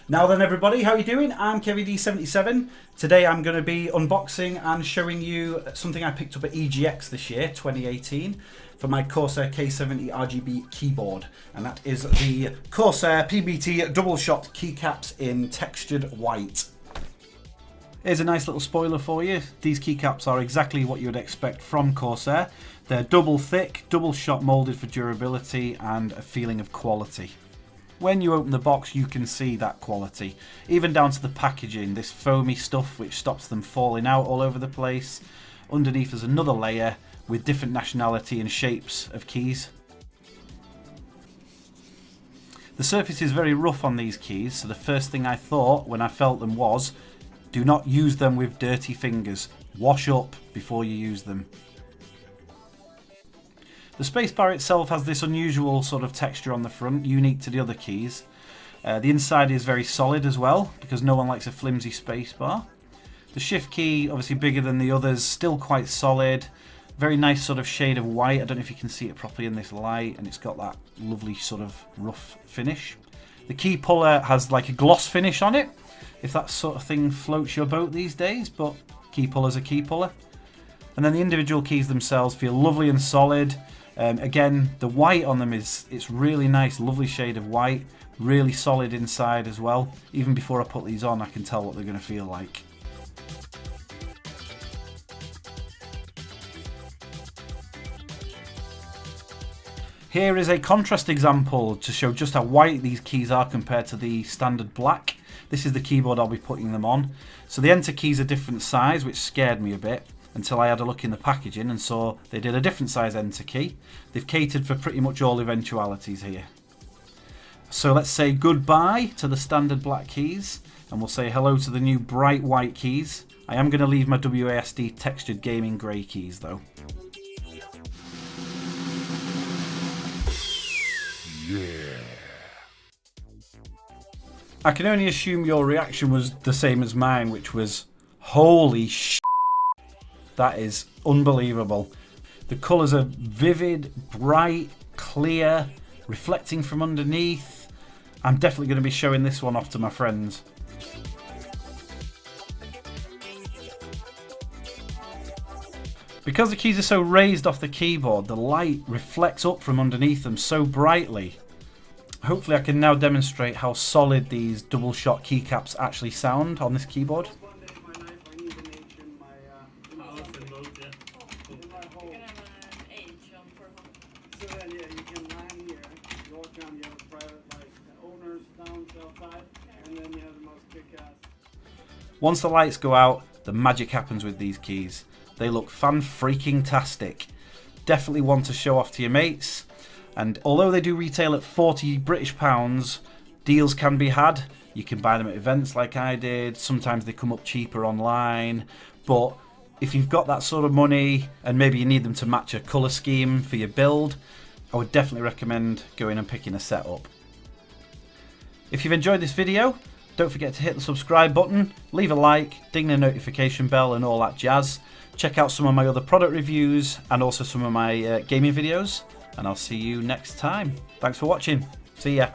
Now then everybody, how are you doing? I'm K70 Today I'm going to be unboxing and showing you something I picked up at EGX this year, 2018, for my Corsair K70 RGB keyboard. And that is the Corsair PBT double shot keycaps in textured white. Here's a nice little spoiler for you. These keycaps are exactly what you would expect from Corsair. They're double thick, double shot molded for durability and a feeling of quality. When you open the box, you can see that quality, even down to the packaging, this foamy stuff which stops them falling out all over the place. Underneath is another layer with different nationality and shapes of keys. The surface is very rough on these keys, so the first thing I thought when I felt them was, do not use them with dirty fingers. Wash up before you use them. The Spacebar itself has this unusual sort of texture on the front, unique to the other keys. The inside is very solid as well, because no one likes a flimsy Spacebar. The shift key, obviously bigger than the others, still quite solid. Very nice sort of shade of white. I don't know if you can see it properly in this light, and it's got that lovely sort of rough finish. The key puller has like a gloss finish on it, if that sort of thing floats your boat these days, but key puller's a key puller. And then the individual keys themselves feel lovely and solid. Again, the white on them it's really nice, lovely shade of white, really solid inside as well. Even before I put these on, I can tell what they're going to feel like. Here is a contrast example to show just how white these keys are compared to the standard black. This is the keyboard I'll be putting them on. So the enter keys are different size, which scared me a bit, until I had a look in the packaging and saw they did a different size enter key. They've catered for pretty much all eventualities here. So let's say goodbye to the standard black keys, and we'll say hello to the new bright white keys. I am going to leave my WASD textured gaming grey keys though. Yeah. I can only assume your reaction was the same as mine, which was, holy shit. That is unbelievable. The colours are vivid, bright, clear, reflecting from underneath. I'm definitely going to be showing this one off to my friends. Because the keys are so raised off the keyboard, the light reflects up from underneath them so brightly. Hopefully I can now demonstrate how solid these double shot keycaps actually sound on this keyboard. Once the lights go out, the magic happens with these keys. They look fan-freaking-tastic. Definitely one to show off to your mates. And although they do retail at £40 British, deals can be had. You can buy them at events like I did. Sometimes they come up cheaper online. But if you've got that sort of money and maybe you need them to match a colour scheme for your build, I would definitely recommend going and picking a set up. If you've enjoyed this video, don't forget to hit the subscribe button, leave a like, ding the notification bell and all that jazz. Check out some of my other product reviews and also some of my gaming videos. And I'll see you next time. Thanks for watching. See ya.